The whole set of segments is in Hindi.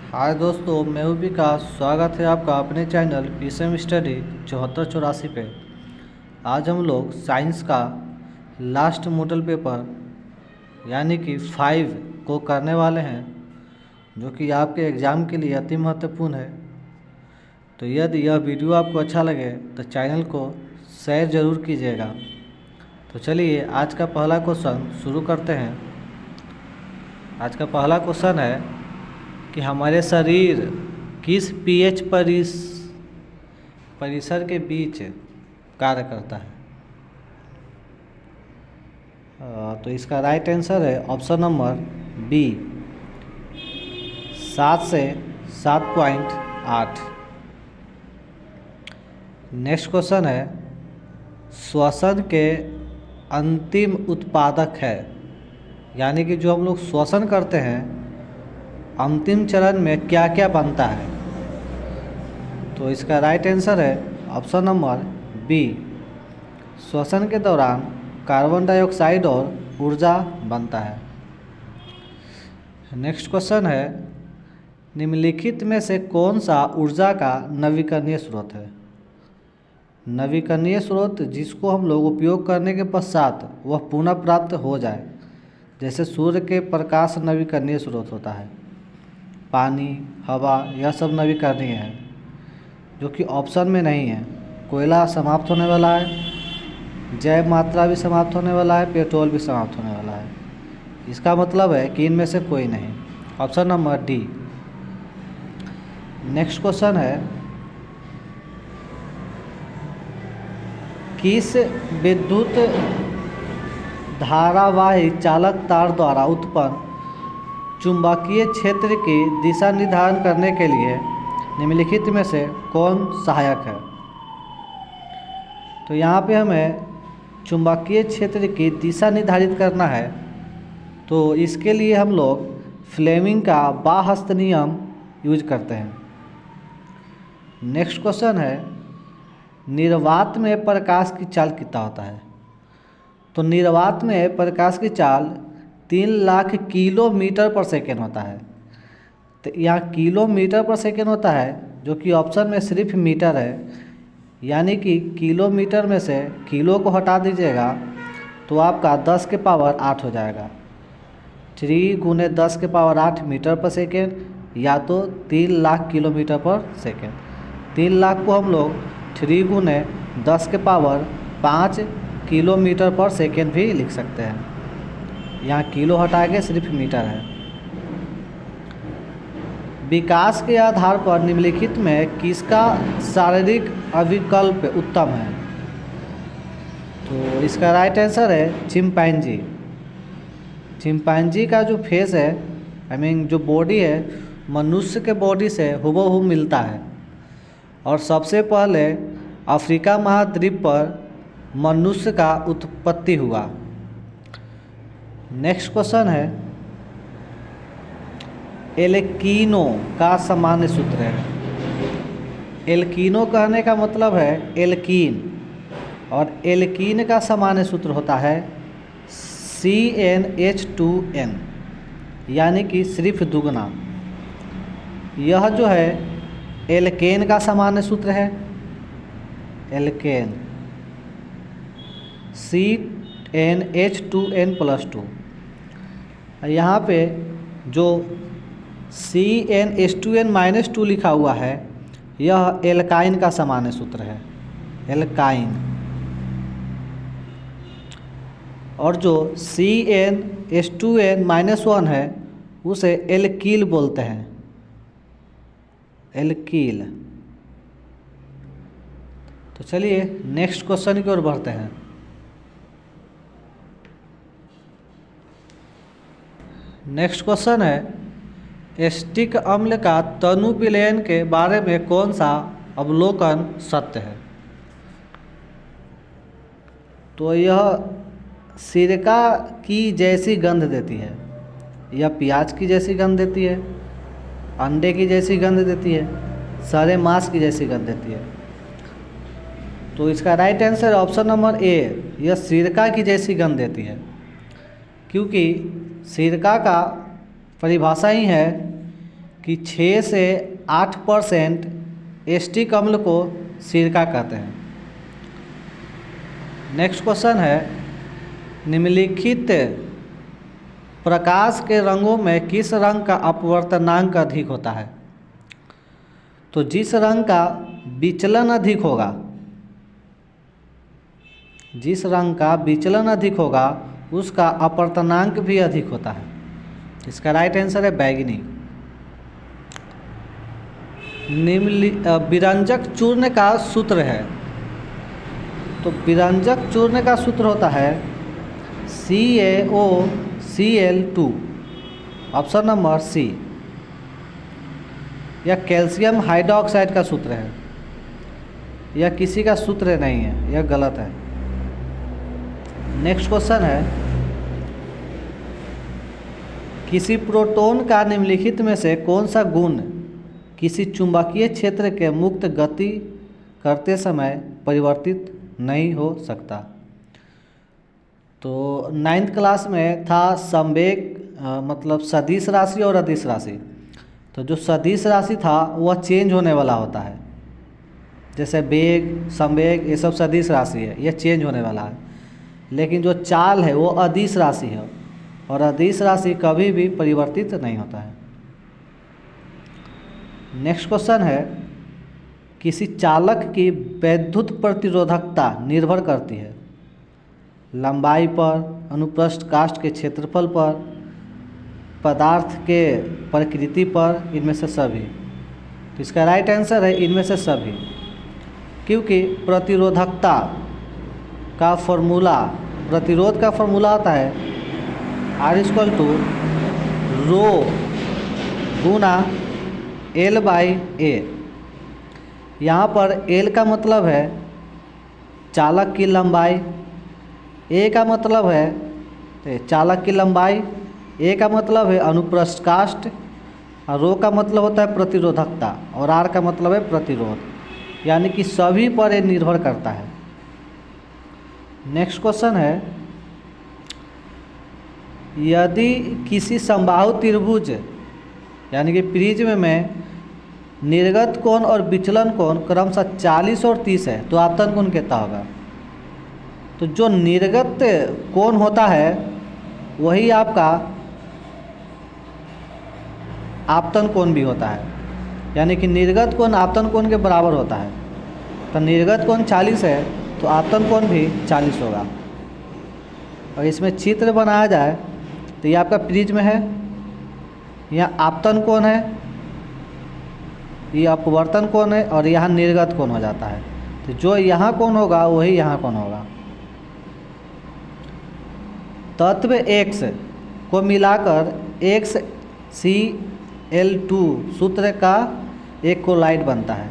हाय दोस्तों, मैं हूं विकास। स्वागत है आपका अपने चैनल पीएसएम स्टडी 7484 पे। आज हम लोग साइंस का लास्ट मॉडल पेपर यानी कि 5 को करने वाले हैं, जो कि आपके एग्ज़ाम के लिए अति महत्वपूर्ण है। तो यदि यह वीडियो आपको अच्छा लगे तो चैनल को शेयर ज़रूर कीजिएगा। तो चलिए आज का पहला क्वेश्चन शुरू करते हैं। आज का पहला क्वेश्चन है कि हमारे शरीर किस पीएच परिसर के बीच कार्य करता है। तो इसका राइट आंसर है ऑप्शन नंबर बी, 7 से 7.8। नेक्स्ट क्वेश्चन है, श्वसन के अंतिम उत्पादक है, यानी कि जो हम लोग श्वसन करते हैं अंतिम चरण में क्या क्या बनता है। तो इसका राइट आंसर है ऑप्शन नंबर बी, श्वसन के दौरान कार्बन डाइऑक्साइड और ऊर्जा बनता है। नेक्स्ट क्वेश्चन है, निम्नलिखित में से कौन सा ऊर्जा का नवीकरणीय स्रोत है। नवीकरणीय स्रोत जिसको हम लोग उपयोग करने के पश्चात वह पुनः प्राप्त हो जाए, जैसे सूर्य के प्रकाश नवीकरणीय स्रोत होता है, पानी, हवा, यह सब नवीकरणीय है, जो कि ऑप्शन में नहीं है। कोयला समाप्त होने वाला है, जैव मात्रा भी समाप्त होने वाला है, पेट्रोल भी समाप्त होने वाला है। इसका मतलब है कि इनमें से कोई नहीं। Option number D. Next question है, किस विद्युत धारावाही चालक तार द्वारा उत्पन्न चुंबकीय क्षेत्र की दिशा निर्धारण करने के लिए निम्नलिखित में से कौन सहायक है। तो यहाँ पे हमें चुंबकीय क्षेत्र की दिशा निर्धारित करना है, तो इसके लिए हम लोग फ्लेमिंग का बाहस्त नियम यूज करते हैं। नेक्स्ट क्वेश्चन है, निर्वात में प्रकाश की चाल कितना होता है। तो निर्वात में प्रकाश की चाल 3 लाख किलोमीटर पर सेकेंड होता है। तो यहाँ किलोमीटर पर सेकेंड होता है, जो कि ऑप्शन में सिर्फ मीटर है, यानी कि किलोमीटर में से किलो को हटा दीजिएगा तो आपका 10 के पावर 8 हो जाएगा। 3 × 10 के पावर 8 मीटर पर सेकेंड, या तो 3 लाख किलोमीटर पर सेकेंड। 3 लाख को हम लोग 3 × 10 के पावर 5 किलोमीटर पर सेकेंड भी लिख सकते हैं। यहाँ किलो हटा के सिर्फ मीटर है। विकास के आधार पर निम्नलिखित में किसका शारीरिक अभिकल्प उत्तम है। तो इसका राइट आंसर है चिंपैंजी। चिंपैंजी का जो फेस है, जो बॉडी है, मनुष्य के बॉडी से हूबहू मिलता है। और सबसे पहले अफ्रीका महाद्वीप पर मनुष्य का उत्पत्ति हुआ। नेक्स्ट क्वेश्चन है, एल्कीनो का सामान्य सूत्र है। एल्कीनो कहने का मतलब है एल्कीन, और एल्कीन का सामान्य सूत्र होता है CnH2n, यानी कि सिर्फ दुगना। यह जो है एल्केन का सामान्य सूत्र है, एल्केन CnH2n+2। यहाँ पे जो CnH2n-2 लिखा हुआ है, यह एल्काइन का सामान्य सूत्र है, एल्काइन। और जो CnH2n-1 है उसे एल्कील बोलते हैं, एल्कील। तो चलिए नेक्स्ट क्वेश्चन की ओर बढ़ते हैं। नेक्स्ट क्वेश्चन है, एसिटिक अम्ल का तनु विलयन के बारे में कौन सा अवलोकन सत्य है। तो यह सिरका की जैसी गंध देती है, यह प्याज की जैसी गंध देती है, अंडे की जैसी गंध देती है, सारे मांस की जैसी गंध देती है। तो इसका right answer option number A, यह सिरका की जैसी गंध देती है, क्योंकि सिरका का परिभाषा ही है कि 6 से 8% एसिटिक अम्ल को सिरका कहते हैं। नेक्स्ट क्वेश्चन है, निम्नलिखित प्रकाश के रंगों में किस रंग का अपवर्तनांक अधिक होता है? तो जिस रंग का विचलन अधिक होगा, जिस रंग का विचलन अधिक होगा उसका अपवर्तनांक भी अधिक होता है। इसका राइट आंसर है बैगनी। विरंजक चूर्ण का सूत्र है, तो विरंजक चूर्ण का सूत्र होता है CaOCl2, ऑप्शन नंबर सी। यह कैल्शियम हाइड्रोक्साइड का सूत्र है, यह किसी का सूत्र नहीं है, यह गलत है। नेक्स्ट क्वेश्चन है, किसी प्रोटॉन का निम्नलिखित में से कौन सा गुण किसी चुंबकीय क्षेत्र के मुक्त गति करते समय परिवर्तित नहीं हो सकता? तो 9th क्लास में था संवेग, मतलब सदिश राशि और अदिश राशि। तो जो सदिश राशि था वह चेंज होने वाला होता है, जैसे वेग, संवेग, ये सब सदिश राशि है, यह चेंज होने वाला है। लेकिन जो चाल है वो अदिश राशि है, और अदिश राशि कभी भी परिवर्तित नहीं होता है। नेक्स्ट क्वेश्चन है, किसी चालक की वैद्युत प्रतिरोधकता निर्भर करती है लंबाई पर, अनुप्रस्थ काष्ठ के क्षेत्रफल पर, पदार्थ के प्रकृति पर, इनमें से सभी। तो इसका राइट आंसर है इनमें से सभी, क्योंकि प्रतिरोधकता का फॉर्मूला, प्रतिरोध का फॉर्मूला होता है R=ρ गुना L/A। यहाँ पर L का मतलब है चालक की लंबाई, A का मतलब है चालक की लंबाई, A का मतलब है अनुप्रस्थ काष्ठ, और ρ का मतलब होता है प्रतिरोधकता, और R का मतलब है प्रतिरोध, यानी कि सभी पर ये निर्भर करता है। नेक्स्ट क्वेश्चन है, यदि किसी समबाहु त्रिभुज यानी कि प्रिज्म में निर्गत कोण और विचलन कोण क्रमशः 40 और 30 है तो आपतन कोण कितना होगा? तो जो निर्गत कोण होता है वही आपका आपतन कोण भी होता है, यानी कि निर्गत कोण आपतन कोण के बराबर होता है। तो निर्गत कोण 40 है तो आपतन कोण भी 40 होगा। और इसमें चित्र बनाया जाए तो ये आपका प्रिज्म है, यहाँ आपतन कोण है, ये अपवर्तन कोण है, और यहाँ निर्गत कोण हो जाता है। तो जो यहाँ कोण होगा वही यहाँ कोण होगा। तत्व X को मिलाकर XCl2 सूत्र का एक कोलाइड बनता है।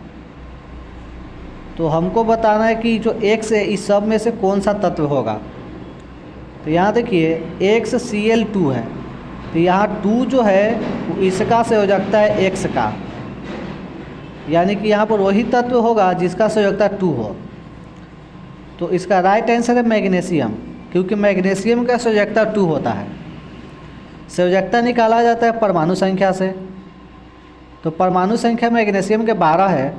तो हमको बताना है कि जो X है इस सब में से कौन सा तत्व होगा। तो यहाँ देखिए XCl2 है, तो यहाँ 2 जो है वो इसका संयोजकता है X का, यानी कि यहाँ पर वही तत्व होगा जिसका संयोजकता 2 हो। तो इसका राइट आंसर है मैग्नीशियम, क्योंकि मैग्नीशियम का संयोजकता 2 होता है। संयोजकता निकाला जाता है परमाणु संख्या से, तो परमाणु संख्या मैग्नीशियम के 12 है।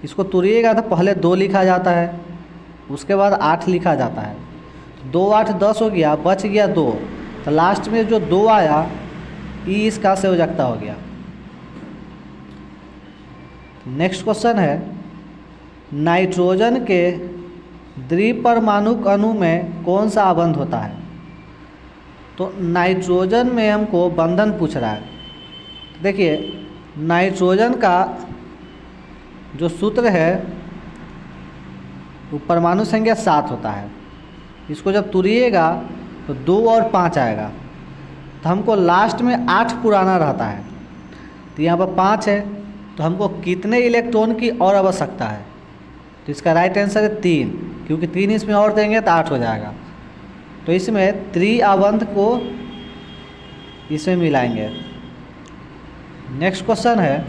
इसको तोड़िएगा तो पहले 2 लिखा जाता है, उसके बाद 8 लिखा जाता है। 2 8 10 हो गया, बच गया 2, तो लास्ट में जो 2 आया ये इसका संयोजकता हो गया। नेक्स्ट क्वेश्चन है, नाइट्रोजन के द्विपरमाणुक अणु में कौन सा आबंध होता है? तो नाइट्रोजन में हमको बंधन पूछ रहा है। देखिए नाइट्रोजन का जो सूत्र है वो परमाणु संख्या 7 होता है। इसको जब तुड़िएगा तो 2 और 5 आएगा, तो हमको लास्ट में 8 पुराना रहता है। तो यहाँ पर 5 है, तो हमको कितने इलेक्ट्रॉन की और आवश्यकता है? तो इसका राइट आंसर है 3, क्योंकि 3 इसमें और देंगे तो 8 हो जाएगा। तो इसमें त्रिआबंध को इसमें मिलाएंगे। नेक्स्ट क्वेश्चन है,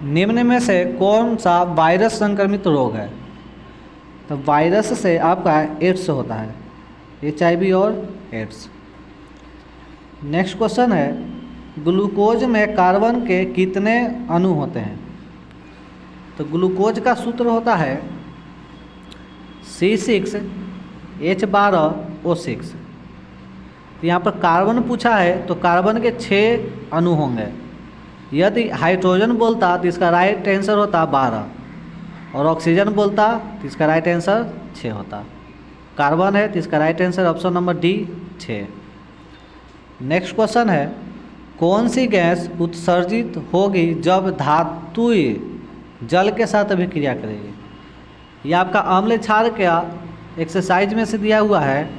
निम्न में से कौन सा वायरस संक्रमित रोग है? तो वायरस से आपका एड्स होता है, HIV और एड्स। नेक्स्ट क्वेश्चन है, ग्लूकोज में कार्बन के कितने अणु होते हैं? तो ग्लूकोज का सूत्र होता है C6H12O6। तो यहाँ पर कार्बन पूछा है तो कार्बन के 6 अणु होंगे। यदि हाइड्रोजन बोलता तो इसका राइट आंसर होता 12, और ऑक्सीजन बोलता तो इसका राइट आंसर 6 होता। कार्बन है तो इसका right answer option number D 6। Next question है, कौन सी गैस उत्सर्जित होगी जब धातुई जल के साथ अभिक्रिया करेगी? यह आपका अम्ल क्षार का एक्सरसाइज में से दिया हुआ है।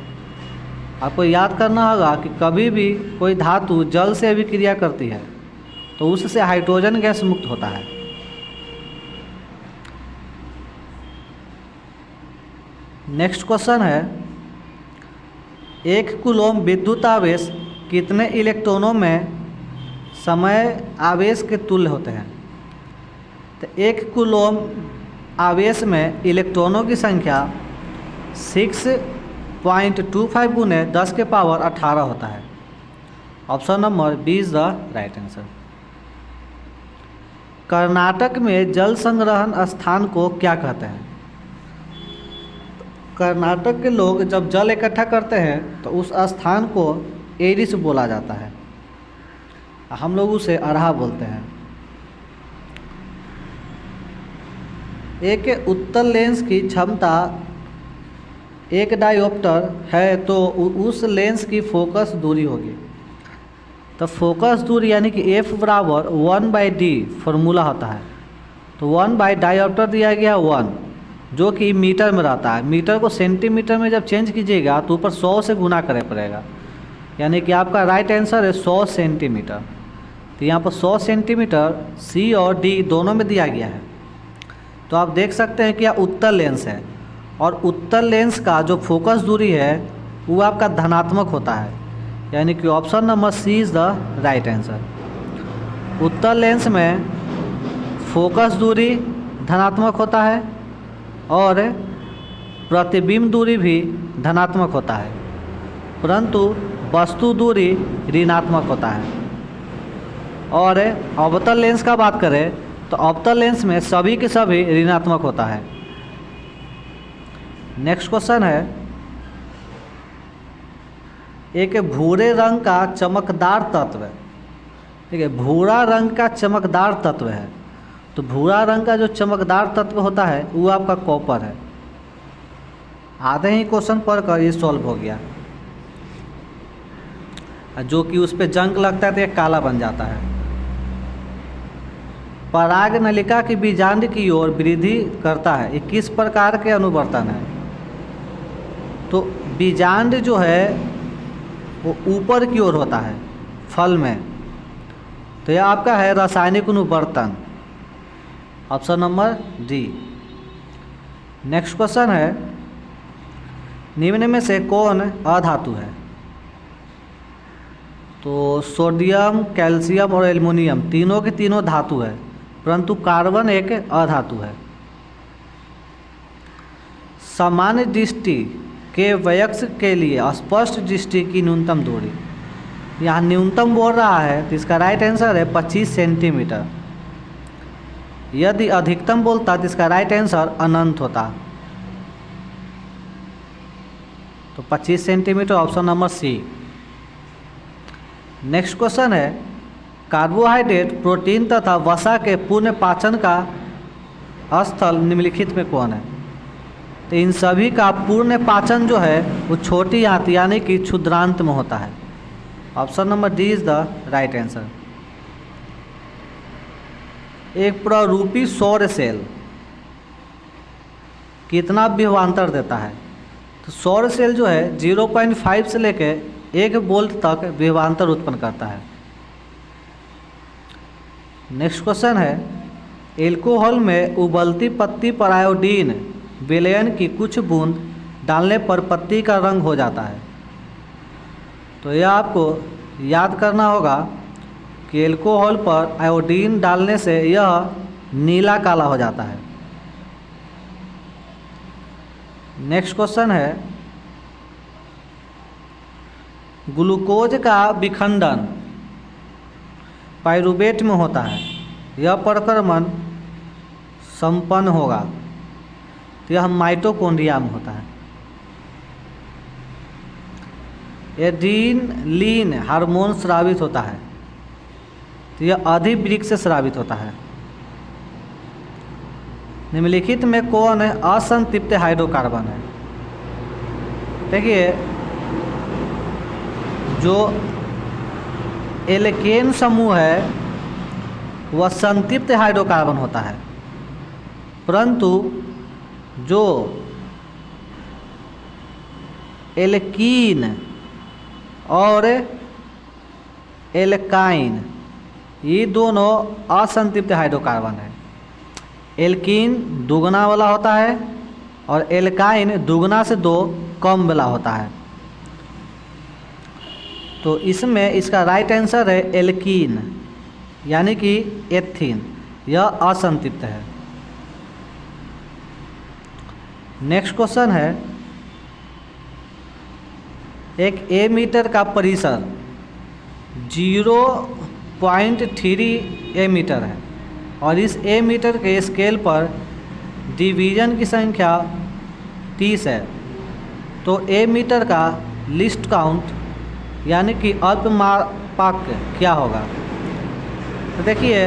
आपको याद करना होगा कि कभी भी कोई धातु जल से अभिक्रिया करती है तो उससे हाइड्रोजन गैस मुक्त होता है। नेक्स्ट क्वेश्चन है, एक कूलम विद्युत आवेश कितने इलेक्ट्रॉनों में समय आवेश के तुल्य होते हैं? तो एक कूलम आवेश में इलेक्ट्रॉनों की संख्या 6.25 गुने 10 के पावर 18 होता है। Option number B is the right answer. Karnataka में जल संग्रहण स्थान को क्या कहते हैं? कर्नाटक के लोग जब जल इकट्ठा करते हैं तो उस स्थान को एरिस बोला जाता है, हम लोग उसे अरहा बोलते हैं। एक उत्तल लेंस की क्षमता 1 डायोप्टर है तो उस लेंस की फोकस दूरी होगी। तो फोकस दूरी यानी कि F बराबर 1/d फॉर्मूला होता है। तो 1 डायोप्टर दिया गया 1, जो कि मीटर में रहता है। मीटर को सेंटीमीटर में जब चेंज कीजिएगा तो ऊपर 100 से गुना करना पड़ेगा, यानी कि आपका राइट आंसर है 100 सेंटीमीटर। तो यहाँ पर 100 सेंटीमीटर C और D दोनों में दिया गया है। तो आप देख सकते हैं कि यह उत्तल लेंस है, और उत्तल लेंस का जो फोकस दूरी है वो आपका धनात्मक होता है, यानी कि option number C is the right answer. उत्तल लेंस में फोकस दूरी धनात्मक होता है और प्रतिबिंब दूरी भी धनात्मक होता है, परंतु वस्तु दूरी ऋणात्मक होता है। और अवतल लेंस का बात करें तो अवतल लेंस में सभी के सभी ऋणात्मक होता है। नेक्स्ट क्वेश्चन है, एक भूरे रंग का चमकदार तत्व, ठीक है, भूरा रंग का चमकदार तत्व है। तो भूरा रंग का जो चमकदार तत्व होता है वो आपका कॉपर है। आधे ही क्वेश्चन पढ़कर ये सॉल्व हो गया। जो कि उस पर जंग लगता है तो ये काला बन जाता है। पराग नलिका की बीजांड की ओर वृद्धि करता है, ये किस प्रकार के अनुवर्तन है? तो बीजांड जो है वो ऊपर की ओर होता है फल में, तो यह आपका है रासायनिक अनुवर्तन, option number D. Next question है, निम्न में से कौन अधातु है? तो सोडियम, कैल्शियम और एल्युमिनियम तीनों के तीनों धातु है, परंतु कार्बन एक अधातु है। सामान्य दृष्टि के वयस्क के लिए स्पष्ट दृष्टि की न्यूनतम दूरी, यहाँ न्यूनतम बोल रहा है तो इसका राइट आंसर है 25 सेंटीमीटर। यदि अधिकतम बोलता तो इसका राइट आंसर अनंत होता। तो 25 centimetre option number C. Next question है, कार्बोहाइड्रेट, प्रोटीन तथा वसा के पूर्ण पाचन का स्थल निम्नलिखित में कौन है? तो इन सभी का पूर्ण पाचन जो है वो छोटी आंत यानी कि क्षुद्रांत में होता है। Option number D is the right answer. एक प्ररूपी सौर सेल कितना विभवांतर देता है? तो सौर सेल जो है 0.5 से लेकर 1 वोल्ट तक विभवांतर उत्पन्न करता है। नेक्स्ट क्वेश्चन है, एल्कोहल में उबलती पत्ती पर आयोडीन विलयन की कुछ बूंद डालने पर पत्ती का रंग हो जाता है। तो यह आपको याद करना होगा कि एल्कोहल पर आयोडीन डालने से यह नीला काला हो जाता है। नेक्स्ट क्वेश्चन है, ग्लूकोज का विखंडन पाइरूवेट में होता है, यह प्रक्रमण संपन्न होगा तो यह माइटोकॉन्ड्रिया में होता है। एड्रीनलिन हार्मोन स्रावित होता है तो यह अधिवृक्क से स्रावित होता है। निम्नलिखित में कौन असंतृप्त हाइड्रोकार्बन है? देखिए, जो एल्केन समूह है वह संतृप्त हाइड्रोकार्बन होता है, परंतु जो एल्कीन और एल्काइन ये दोनों असंतृप्त हाइड्रोकार्बन है। एल्कीन दुगना वाला होता है और एल्काइन दुगना से 2 कम वाला होता है। तो इसमें इसका राइट आंसर है एल्कीन, यानी कि एथीन, यह असंतृप्त है। नेक्स्ट क्वेश्चन है, एक एमीटर का परिसर 0.3 एमीटर है और इस एमीटर के स्केल पर डिवीजन की संख्या 30 है, तो एमीटर का लिस्ट काउंट यानी कि अल्पमापक क्या होगा? तो देखिए,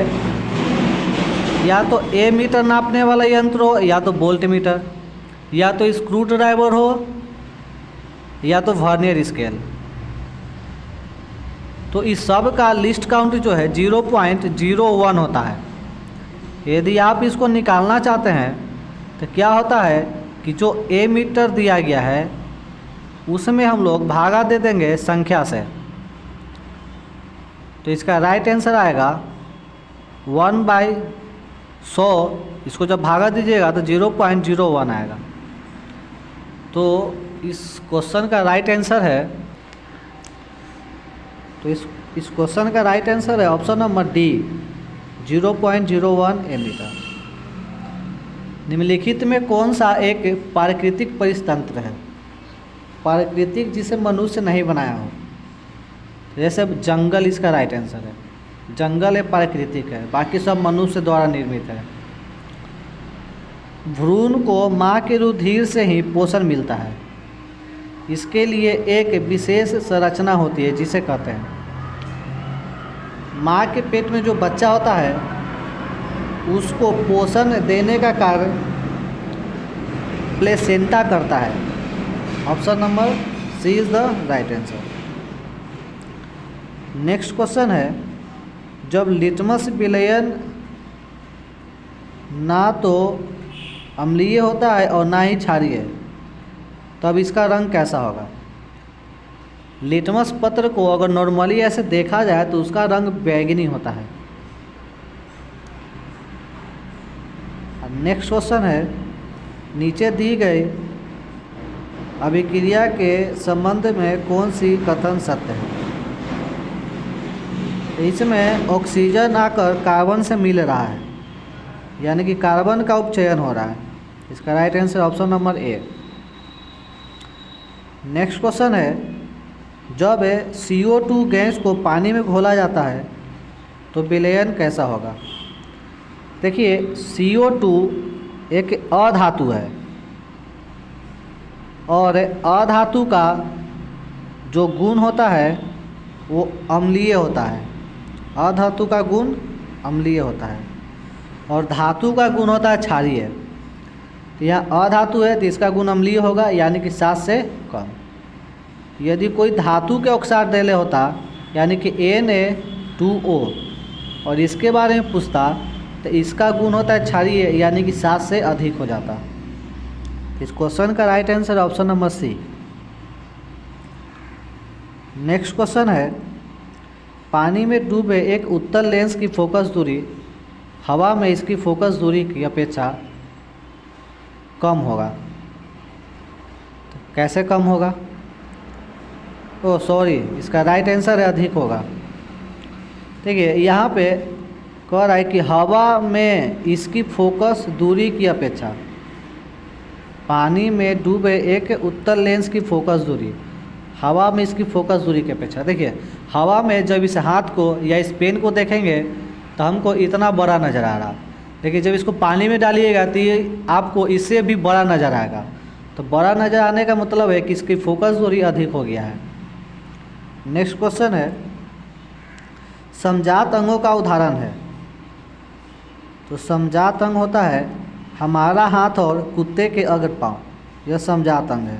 या तो एमीटर नापने वाला यंत्र हो, या तो वोल्ट मीटर, या तो स्क्रू ड्राइवर हो, या तो वर्नियर स्केल। तो इस सब का लिस्ट काउंट जो है 0.01 होता है। यदि आप इसको निकालना चाहते हैं तो क्या होता है कि जो एमीटर दिया गया है उसमें हम लोग भागा दे देंगे संख्या से, तो इसका राइट आंसर आएगा 1/100। इसको जब भागा दीजिएगा तो 0.01 आएगा। तो इस क्वेश्चन का राइट आंसर है, तो इस क्वेश्चन का राइट आंसर है ऑप्शन नंबर डी, 0.01 एमीटर। निम्नलिखित में कौन सा एक प्राकृतिक परितंत्र है? प्राकृतिक जिसे मनुष्य नहीं बनाया हो, जैसे जंगल इसका राइट आंसर है। जंगल एक प्राकृतिक है, बाकी सब मनुष्य द्वारा निर्मित है। भ्रूण को माँ के रुधिर से ही पोषण मिलता है, इसके लिए एक विशेष संरचना होती है जिसे कहते हैं। माँ के पेट में जो बच्चा होता है उसको पोषण देने का कार्य प्लेसेंटा करता है। Option number C is the right answer. Next question है, जब लिटमस विलयन ना तो अम्लीय होता है और ना ही क्षारीय, तब इसका रंग कैसा होगा? लिटमस पत्र को अगर नॉर्मली ऐसे देखा जाए तो उसका रंग बैंगनी होता है। नेक्स्ट क्वेश्चन है, नीचे दी गई अभिक्रिया के संबंध में कौन सी कथन सत्य है? इसमें ऑक्सीजन आकर कार्बन से मिल रहा है, यानी कि कार्बन का उपचयन हो रहा है। इसका right answer option number A. Next question है, जब CO2 गैस को पानी में घोला जाता है तो विलयन कैसा होगा? देखिए, CO2 एक अधातु है और अधातु का जो गुण होता है वो अम्लीय होता है। अधातु का गुण अम्लीय होता है और धातु का गुण होता है क्षारीय। तो यहाँ अधातु है तो इसका गुण अम्लीय होगा, यानी कि 7 से कम। यदि कोई धातु के ऑक्साइड देले होता, यानी कि Na2O, और इसके बारे में पूछता तो इसका गुण होता है क्षारीय, यानी कि 7 से अधिक हो जाता। इस क्वेश्चन का right answer option number C. Next question है, पानी में डूबे एक उत्तल लेंस की फोकस दूरी हवा में इसकी फोकस दूरी की अपेक्षा कम होगा। तो कैसे कम होगा? ओह सॉरी, इसका राइट आंसर है अधिक होगा। देखिए, यहाँ पे कह रहा है कि हवा में इसकी फोकस दूरी की अपेक्षा, पानी में डूबे एक उत्तल लेंस की फोकस दूरी हवा में इसकी फोकस दूरी की अपेक्षा। देखिए हवा में जब इस हाथ को या इस पेन को देखेंगे तो हमको इतना बड़ा नज़र आ रहा, लेकिन जब इसको पानी में डालिएगा तो ये आपको इससे भी बड़ा नज़र आएगा। तो बड़ा नज़र आने का मतलब है कि इसकी फोकस दूरी अधिक हो गया है। नेक्स्ट क्वेश्चन है, समजात अंगों का उदाहरण है। तो समजात अंग होता है हमारा हाथ और कुत्ते के अग्र पाँव, यह समजात अंग है।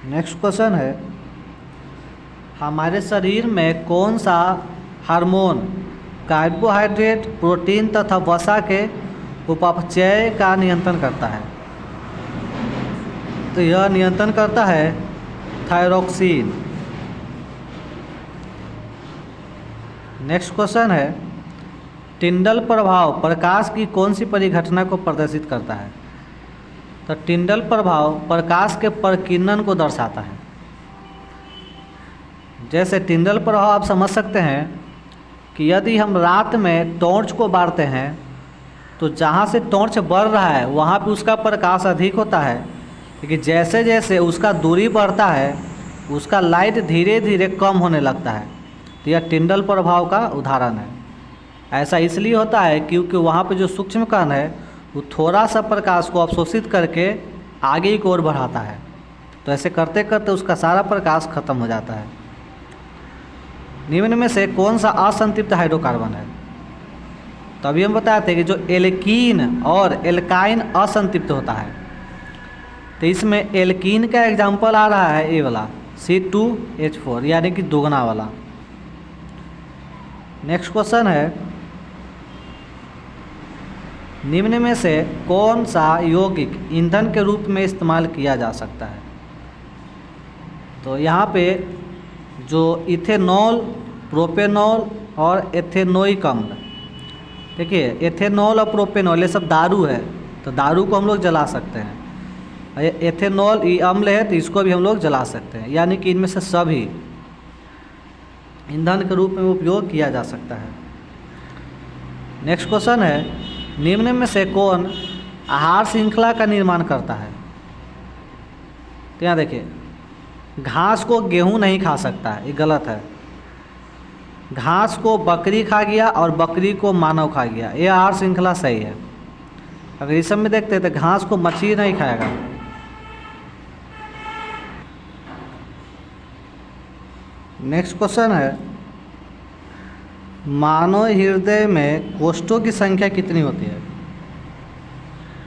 नेक्स्ट क्वेश्चन है, हमारे शरीर में कौन सा हार्मोन कार्बोहाइड्रेट, प्रोटीन तथा वसा के उपापचय का नियंत्रण करता है? तो यह नियंत्रण करता है थायरोक्सिन। नेक्स्ट क्वेश्चन है, टिंडल प्रभाव प्रकाश की कौन सी परिघटना को प्रदर्शित करता है? तो टिंडल प्रभाव प्रकाश के प्रकीर्णन को दर्शाता है। जैसे टिंडल प्रभाव आप समझ सकते हैं कि यदि हम रात में टॉर्च को बारते हैं तो जहाँ से टॉर्च बढ़ रहा है वहाँ पे उसका प्रकाश अधिक होता है, लेकिन जैसे जैसे उसका दूरी बढ़ता है उसका लाइट धीरे धीरे कम होने लगता है। तो यह टिंडल प्रभाव का उदाहरण है। ऐसा इसलिए होता है क्योंकि वहाँ पे जो सूक्ष्म कण है वो थोड़ा सा प्रकाश को अवशोषित करके आगे की ओर बढ़ाता है, तो ऐसे करते करते उसका सारा प्रकाश खत्म हो जाता है। निम्न में से कौन सा असंतृप्त हाइड्रोकार्बन है? तो अभी हम बताते हैं कि जो एल्कीन और एल्काइन असंतृप्त होता है, तो इसमें एल्कीन का एग्जाम्पल आ रहा है ये वाला C2H4 यानी कि दोगुना वाला। नेक्स्ट क्वेश्चन है, निम्न में से कौन सा यौगिक ईंधन के रूप में इस्तेमाल किया जा सकता है? तो यहाँ पे जो इथेनॉल, प्रोपेनॉल और एथेनोइक अम्ल, देखिए एथेनॉल और प्रोपेनॉल ये सब दारू है, तो दारू को हम लोग जला सकते हैं। और ये एथेनॉल ये अम्ल है तो इसको भी हम लोग जला सकते हैं, यानी कि इनमें से सभी ईंधन के रूप में उपयोग किया जा सकता है। नेक्स्ट क्वेश्चन है, निम्न में से कौन आहार श्रृंखला का निर्माण करता है? तो यहाँ देखिए घास को गेहूँ नहीं खा सकता है, ये गलत है। घास को बकरी खा गया और बकरी को मानव खा गया, ये आहार श्रृंखला सही है। अगर इस सब में देखते हैं तो घास को मछली नहीं खाएगा। नेक्स्ट क्वेश्चन है, मानव हृदय में कोष्ठों की संख्या कितनी होती है?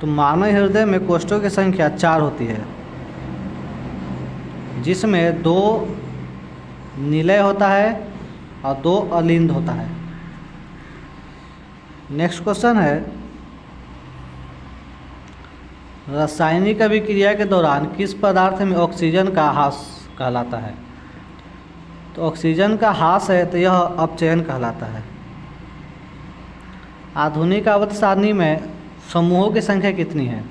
तो मानव हृदय में कोष्ठों की संख्या 4 होती है, जिसमें 2 निलय होता है और 2 अलिंद होता है। नेक्स्ट क्वेश्चन है, रासायनिक अभिक्रिया के दौरान किस पदार्थ में ऑक्सीजन का ह्रास कहलाता है? तो ऑक्सीजन का ह्रास है तो यह अपचयन कहलाता है। आधुनिक आवर्त सारणी में समूहों की संख्या कितनी है?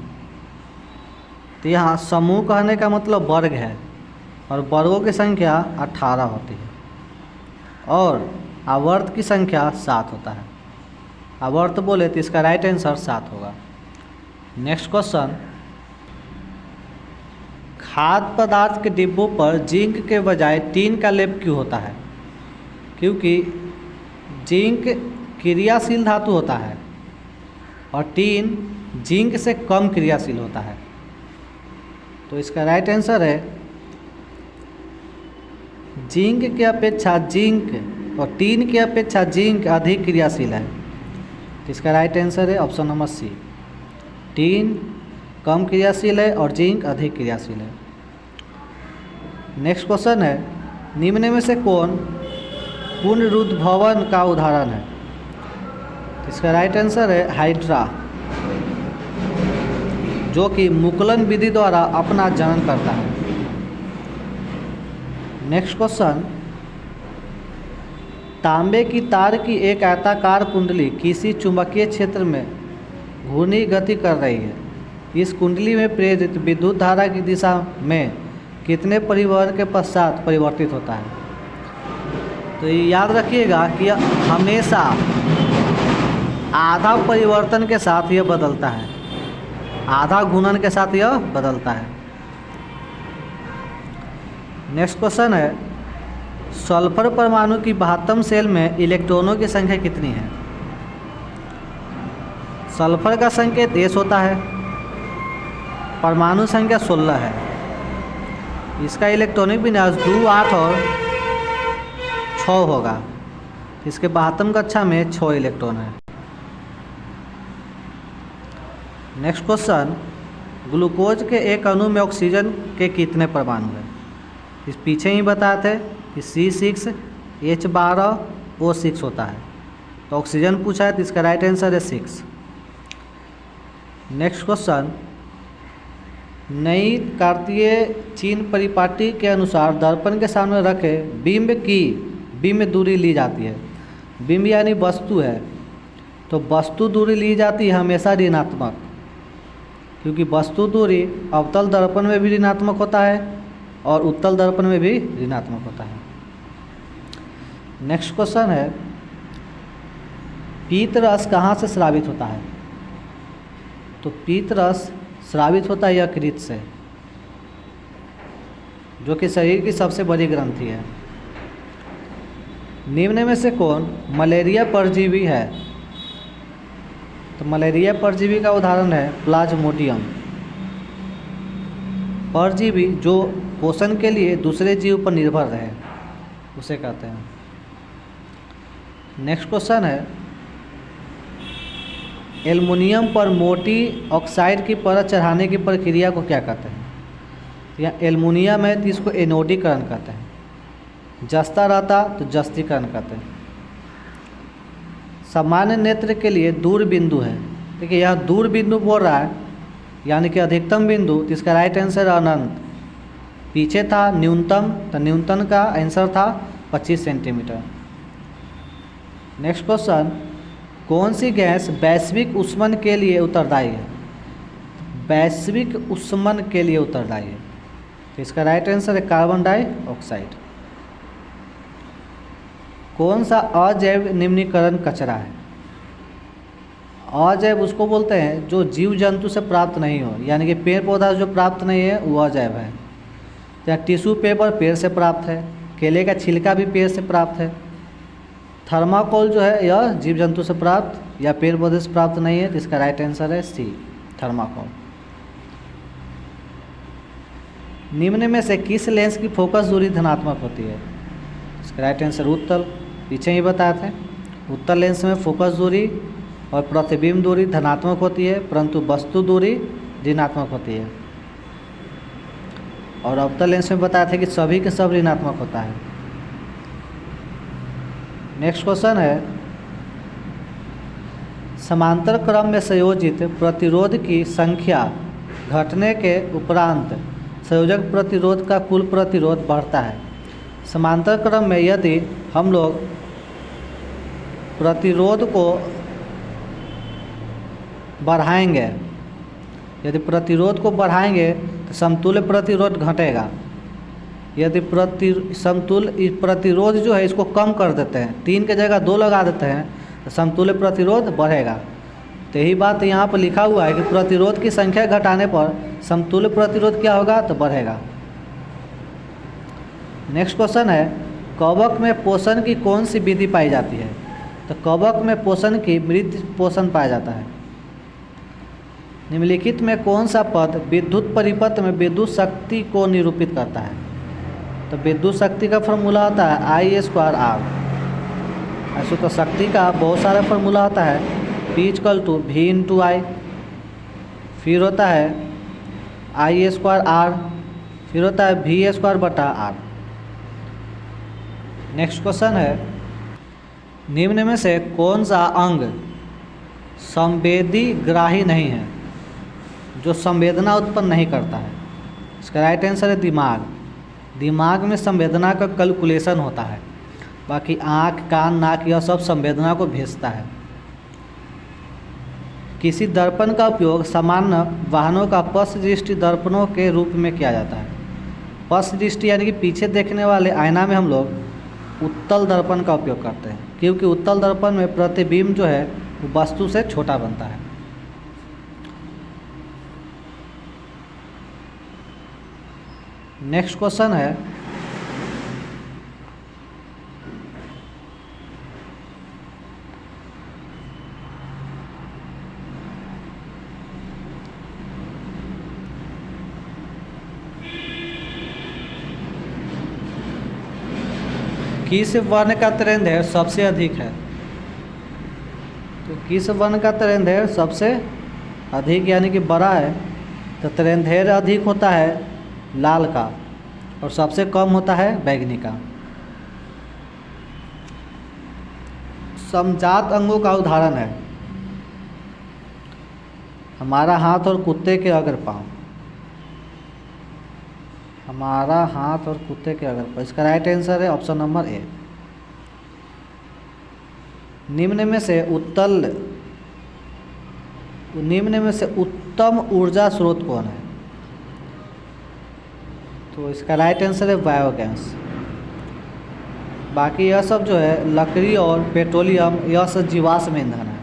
तो यहाँ समूह कहने का मतलब वर्ग है और वर्गों की संख्या 18 होती है और आवर्त की संख्या 7 होता है। आवर्त बोले तो इसका राइट आंसर 7 होगा। नेक्स्ट क्वेश्चन, खाद्य पदार्थ के डिब्बों पर जिंक के बजाय टीन का लेप क्यों होता है? क्योंकि जिंक क्रियाशील धातु होता है और टीन जिंक से कम क्रियाशील होता है। तो इसका राइट आंसर है जिंक की अपेक्षा जिंक और टीन की अपेक्षा जिंक अधिक क्रियाशील है। तो इसका राइट आंसर है ऑप्शन नंबर सी, टीन कम क्रियाशील है और जिंक अधिक क्रियाशील है। नेक्स्ट क्वेश्चन है, निम्न में से कौन पुनरुद्भवन का उदाहरण है? इसका राइट आंसर है हाइड्रा, जो कि मुकुलन विधि द्वारा अपना जनन करता है। नेक्स्ट क्वेश्चन, तांबे की तार की एक आयताकार कुंडली किसी चुंबकीय क्षेत्र में घूर्णी गति कर रही है। इस कुंडली में प्रेरित विद्युत धारा की दिशा में कितने परिवर्तन के पश्चात परिवर्तित होता है? तो ये याद रखिएगा कि हमेशा आधा परिवर्तन के साथ यह बदलता है, आधा घूर्णन के साथ यह बदलता है। नेक्स्ट क्वेश्चन है, सल्फर परमाणु की 72 शेल में इलेक्ट्रॉनों की संख्या कितनी है? सल्फर का संकेत S होता है, परमाणु संख्या 16 है, इसका इलेक्ट्रॉनिक विन्यास 2, 8 और 6 होगा। इसके 72 कक्षा में 6 इलेक्ट्रॉन है। नेक्स्ट क्वेश्चन, ग्लूकोज के एक अणु में ऑक्सीजन के कितने परमाणु हैं? इस पीछे ही बताए थे कि C6, H12, O6 होता है, तो ऑक्सीजन पूछा है तो इसका राइट आंसर है 6। नेक्स्ट क्वेश्चन, नई कार्तीय चिन्ह परिपाटी के अनुसार दर्पण के सामने रखे बिंब दूरी ली जाती है। बिंब यानी वस्तु है, तो वस्तु दूरी ली जाती है हमेशा ऋणात्मक, क्योंकि वस्तु दूरी अवतल दर्पण में भी ऋणात्मक होता है और उत्तल दर्पण में भी ऋणात्मक होता है। नेक्स्ट क्वेश्चन है, पीत रस कहाँ से स्रावित होता है? तो पीत रस स्रावित होता है यकृत से, जो कि शरीर की सबसे बड़ी ग्रंथि है। निम्न में से कौन मलेरिया परजीवी है? तो मलेरिया परजीवी का उदाहरण है प्लाज्मोडियम। परजीवी जो पोषण के लिए दूसरे जीव पर निर्भर रहे उसे कहते हैं। नेक्स्ट क्वेश्चन है, एल्युमिनियम पर मोटी ऑक्साइड की परत चढ़ाने की प्रक्रिया को क्या कहते हैं? या एल्युमिनियम है तो इसको एनोडीकरण कहते हैं, जस्ता रहता तो जस्तीकरण कहते हैं। सामान्य नेत्र के लिए दूर बिंदु है, देखिए यह दूर बिंदु बोल रहा है यानी कि अधिकतम बिंदु, तो इसका राइट आंसर अनंत। पीछे था न्यूनतम, तो न्यूनतम का आंसर था 25 सेंटीमीटर। नेक्स्ट क्वेश्चन, कौन सी गैस वैश्विक ऊष्मन के लिए उत्तरदायी है? वैश्विक ऊष्मन के लिए उत्तरदायी है, तो इसका राइट आंसर है कार्बन डाइऑक्साइड। कौन सा अजैव निम्नीकरण कचरा है? अजैव उसको बोलते हैं जो जीव जंतु से प्राप्त नहीं हो, यानी कि पेड़ पौधा जो प्राप्त नहीं है वो अजैव है। या टिश्यू पेपर पेड़ से प्राप्त है, केले का छिलका भी पेड़ से प्राप्त है। थर्माकोल जो है यह जीव जंतु से प्राप्त या पेड़ पौधे से प्राप्त नहीं है, तो इसका राइट आंसर है C, थर्माकोल। निम्न में से किस लेंस की फोकस दूरी धनात्मक होती है? इसका राइट आंसर उत्तल। पीछे ही बताए थे, उत्तल लेंस में फोकस दूरी और प्रतिबिंब दूरी धनात्मक होती है, परंतु वस्तु दूरी ऋणात्मक होती है। और अवतल लेंस में बताया था कि सभी के सब ऋणात्मक होता है। नेक्स्ट क्वेश्चन है, समांतर क्रम में संयोजित प्रतिरोध की संख्या घटने के उपरांत संयोजक प्रतिरोध का कुल प्रतिरोध बढ़ता है। समांतर क्रम में यदि हम लोग प्रतिरोध को बढ़ाएंगे, यदि प्रतिरोध को बढ़ाएंगे तो समतुल्य प्रतिरोध घटेगा। यदि समतुल्य प्रतिरोध जो है इसको कम कर देते हैं, 3 के जगह 2 लगा देते हैं, तो समतुल्य प्रतिरोध बढ़ेगा। तो यही बात यहाँ पर लिखा हुआ है कि प्रतिरोध की संख्या घटाने पर समतुल्य प्रतिरोध क्या होगा? तो बढ़ेगा। नेक्स्ट क्वेश्चन है, कवक में पोषण की कौन सी विधि पाई जाती है? तो कवक में पोषण की मृत पोषण पाया जाता है। निम्नलिखित में कौन सा पद विद्युत परिपथ में विद्युत शक्ति को निरूपित करता है? तो विद्युत शक्ति का फॉर्मूला होता है I²R। ऐसे तो शक्ति का बहुत सारा फॉर्मूला होता है, P=V×I, फिर होता है I²R, फिर होता है V²/R। नेक्स्ट क्वेश्चन है, निम्न में से कौन सा अंग संवेदी ग्राही नहीं है, जो संवेदना उत्पन्न नहीं करता है? इसका राइट आंसर है दिमाग। दिमाग में संवेदना का कैलकुलेशन होता है, बाकी आँख, कान, नाक यह सब संवेदना को भेजता है। किसी दर्पण का उपयोग सामान्य वाहनों का पश्च दृष्टि दर्पणों के रूप में किया जाता है। पश्च दृष्टि यानी कि पीछे देखने वाले आईना में हम लोग उत्तल दर्पण का उपयोग करते हैं, क्योंकि उत्तल दर्पण में प्रतिबिंब जो है वो वस्तु से छोटा बनता है। नेक्स्ट क्वेश्चन है, किस वर्ण का तरेंधैर्य सबसे अधिक है? तो किस वर्ण का तरेंधैर्य सबसे अधिक यानी कि बड़ा है? तो तरेंधैर्य अधिक होता है लाल का और सबसे कम होता है बैंगनी का। समजात अंगों का उदाहरण है हमारा हाथ और कुत्ते के अग्र पाँव। हमारा हाथ और कुत्ते के अग्र पाँव, इसका राइट आंसर है ऑप्शन नंबर ए। निम्न में से उत्तम ऊर्जा स्रोत कौन है? तो इसका राइट आंसर है बायोगैस। बाकी यह सब जो है लकड़ी और पेट्रोलियम, यह सब जीवाश्म ईंधन है।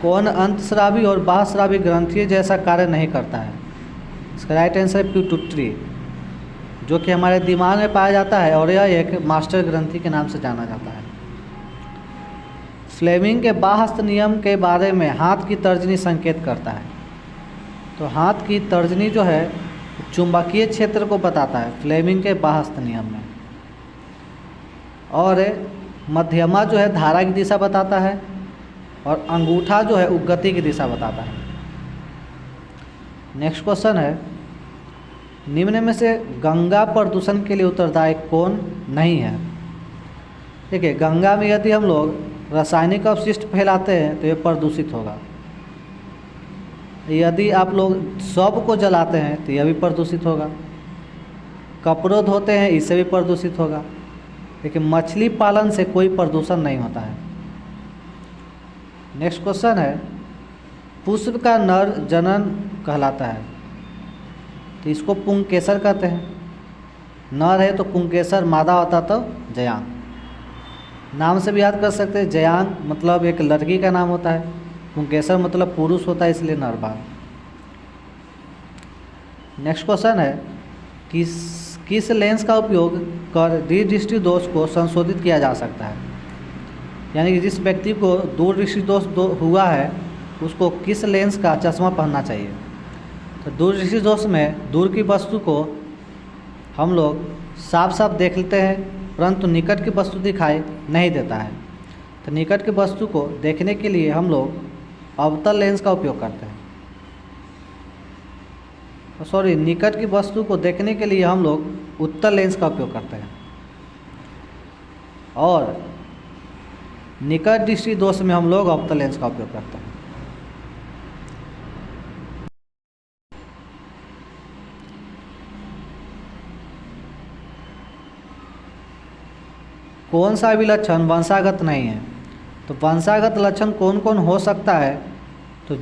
कौन अंतस्रावी और बाह्यस्रावी ग्रंथि जैसा कार्य नहीं करता है? इसका राइट आंसर है पिट्यूटरी, जो कि हमारे दिमाग में पाया जाता है और यह एक मास्टर ग्रंथि के नाम से जाना जाता है। फ्लेमिंग के बाह्यस्थ नियम के बारे में हाथ की तर्जनी संकेत करता है। तो हाथ की तर्जनी जो है चुंबकीय क्षेत्र को बताता है फ्लेमिंग के बाह्यस्थ नियम में। और मध्यमा जो है धारा की दिशा बताता है और अंगूठा जो है गति की दिशा बताता है। नेक्स्ट क्वेश्चन है निम्न में से गंगा प्रदूषण के लिए उत्तरदायी कौन नहीं है? देखिए, गंगा में यदि हम लोग रासायनिक अपशिष्ट फैलाते हैं तो ये प्रदूषित होगा। यदि आप लोग शव को जलाते हैं तो यह भी प्रदूषित होगा। कपड़े धोते हैं, इससे भी प्रदूषित होगा। लेकिन मछली पालन से कोई प्रदूषण नहीं होता है। नेक्स्ट क्वेश्चन है पुष्प का नर जनन कहलाता है, तो इसको पुंकेसर कहते हैं। नर है तो पुंकेसर, मादा होता तो जयांग। नाम से भी याद कर सकते हैं, जयांग मतलब एक लड़की का नाम होता है, पुंकेसर मतलब पुरुष होता है, इसलिए नर बाघ। नेक्स्ट क्वेश्चन है किस लेंस का उपयोग कर दृष्टि दोष को संशोधित किया जा सकता है? यानी कि जिस व्यक्ति को दूर दृष्टि दोष हुआ है उसको किस लेंस का चश्मा पहनना चाहिए? तो दूर दृष्टि दोष में दूर की वस्तु को हम लोग साफ साफ देख लेते हैं परंतु निकट की वस्तु दिखाई नहीं देता है। तो निकट की वस्तु को देखने के लिए हम लोग अवतल लेंस का उपयोग करते हैं। निकट की वस्तु को देखने के लिए हम लोग उत्तल लेंस का उपयोग करते हैं। और निकट दृष्टि दोष में हम लोग अवतल लेंस का उपयोग करते हैं। कौन सा भी लक्षण वंशागत नहीं है? तो वंशागत लक्षण कौन कौन हो सकता है? तो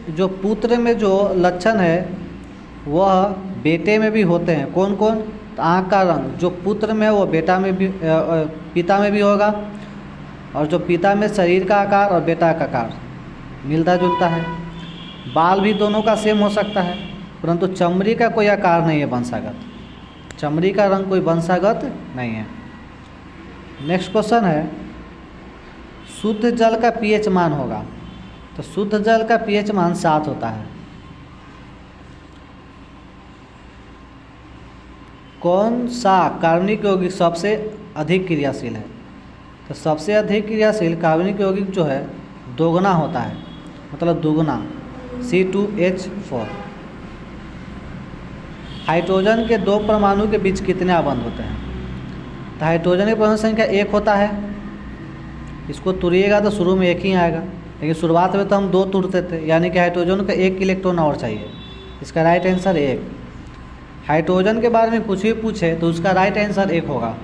जो पुत्र में जो लक्षण है वह बेटे में भी होते हैं। कौन कौन? तो आँख का रंग जो पुत्र में वो बेटा में भी पिता में भी होगा, और जो पिता में शरीर का आकार और बेटा का आकार मिलता जुलता है। बाल भी दोनों का सेम हो सकता है परंतु चमड़ी का कोई आकार नहीं है वंशागत। चमड़ी का रंग कोई वंशागत नहीं है। नेक्स्ट क्वेश्चन है शुद्ध जल का पीएच मान होगा? तो शुद्ध जल का पीएच मान 7 होता है। कौन सा कार्बनिक यौगिक सबसे अधिक क्रियाशील है? तो सबसे अधिक क्रियाशील कार्बनिक यौगिक जो है दोगुना होता है, मतलब दुगुना, C2H4। हाइड्रोजन के 2 परमाणु के बीच कितने आबंध होते हैं? तो हाइड्रोजन की परमाणु संख्या 1 होता है। इसको तुड़िएगा तो शुरू में 1 ही आएगा, लेकिन शुरुआत में तो हम 2 तुड़ते थे, यानी कि हाइड्रोजन का 1 इलेक्ट्रॉन और चाहिए। इसका राइट आंसर 1। हाइड्रोजन के बारे में कुछ भी पूछे तो उसका राइट आंसर 1 होगा।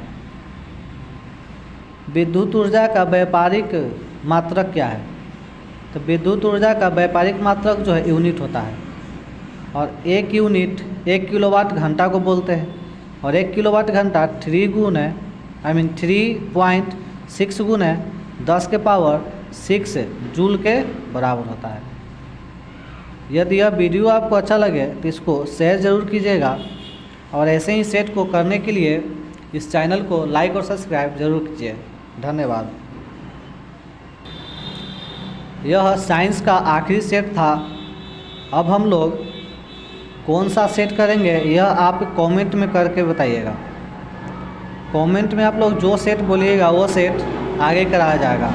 विद्युत ऊर्जा का व्यापारिक मात्रक क्या है? तो विद्युत ऊर्जा का व्यापारिक मात्रक जो है यूनिट होता है, और 1 यूनिट 1 किलोवाट घंटा को बोलते हैं, और 1 किलोवाट घंटा 3.6 गुना 10⁻6 जूल के बराबर होता है। यदि यह वीडियो आपको अच्छा लगे तो इसको शेयर ज़रूर कीजिएगा, और ऐसे ही सेट को करने के लिए इस चैनल को लाइक और सब्सक्राइब जरूर कीजिए। धन्यवाद। यह साइंस का आखिरी सेट था। अब हम लोग कौन सा सेट करेंगे यह आप कमेंट में करके बताइएगा। कमेंट में आप लोग जो सेट बोलिएगा वो सेट आगे कराया जाएगा।